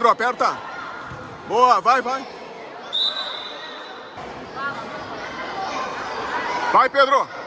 Pedro, aperta. Boa, vai, vai. Vai, Pedro.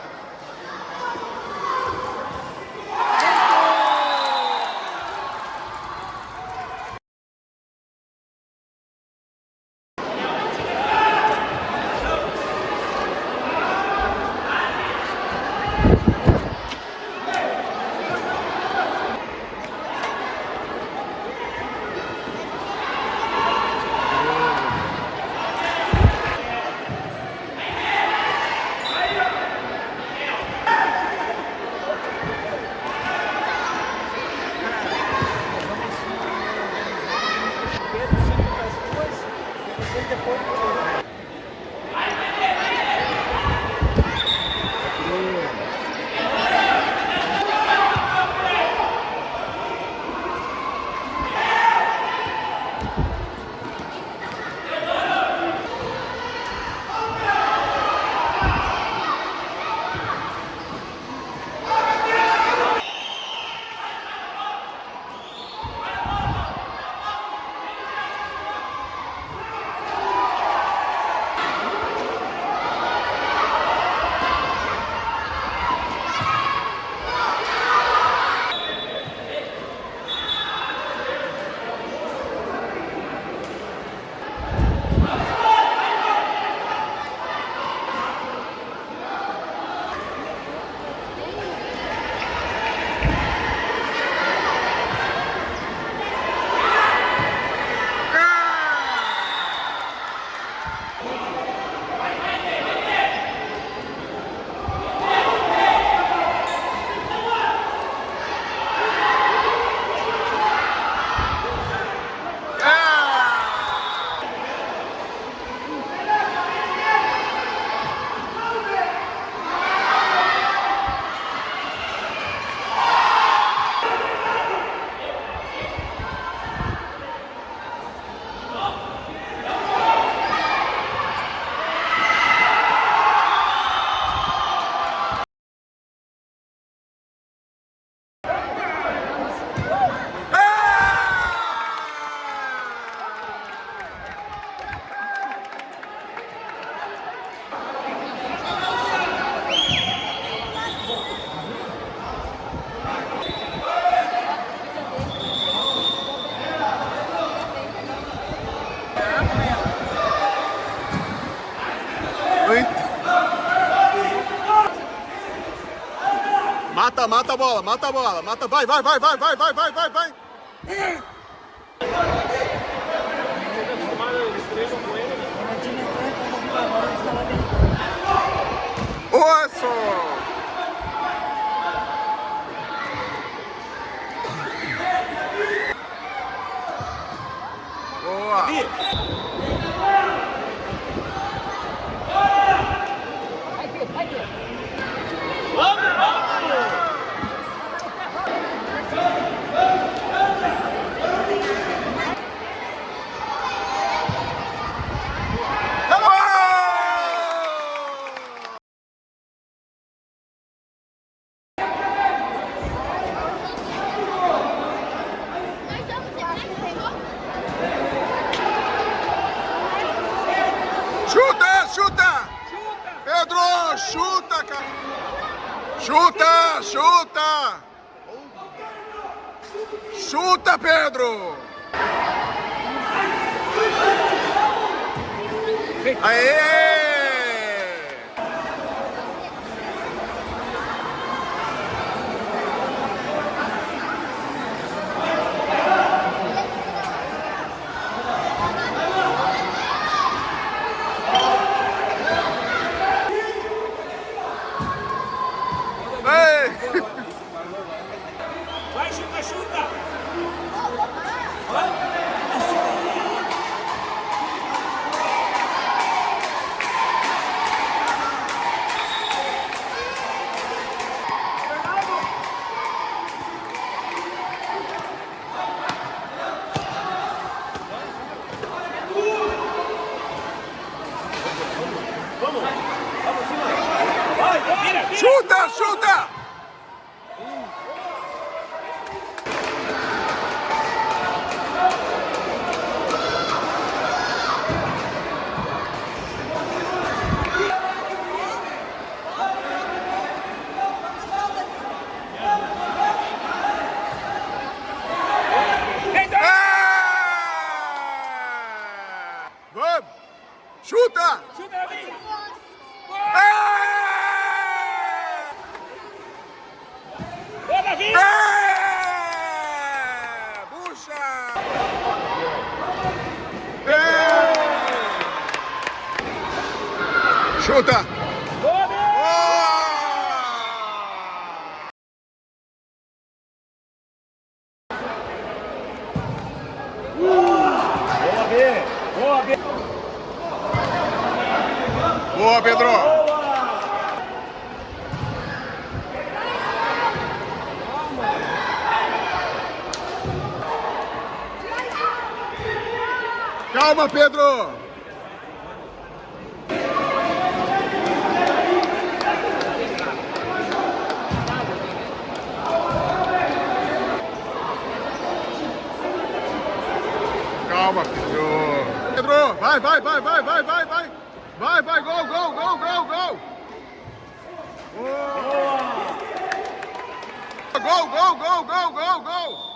Mata, mata a bola, mata a bola, mata, vai, vai, vai, vai, vai, vai, vai, vai, vai. Osso! Boa! Chuta, chuta! Pedro, chuta, cara! Chuta, chuta! Chuta, Pedro! Aê! Vai, chuta, chuta! Chuta, chuta! Chuta! Chuta, Davi! É! Boa, Davi! É! Puxa! É! Chuta! Boa, Davi! Boa, B! Boa, B! Boa, Pedro! Calma, Pedro! Calma, Pedro! Pedro! Vai, vai, vai, vai, vai, vai, vai! Vai, vai, gol, gol, gol, gol, gol! Gol, gol, gol, gol, gol, gol!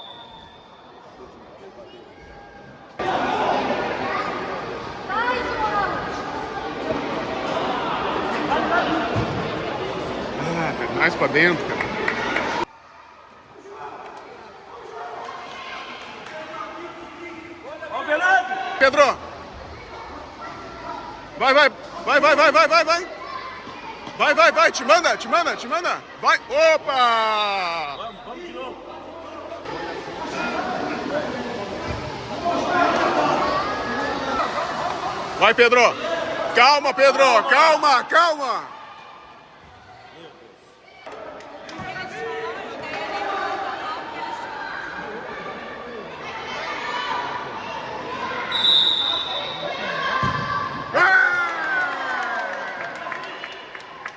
Mais pra dentro, cara. Ó, Fernando! Pedro! Vai, vai, vai, vai, vai, vai, vai, vai! Vai, vai, vai, te manda, te manda, te manda! Vai! Opa! Vamos de novo! Vai, Pedro! Calma, Pedro! Calma, calma!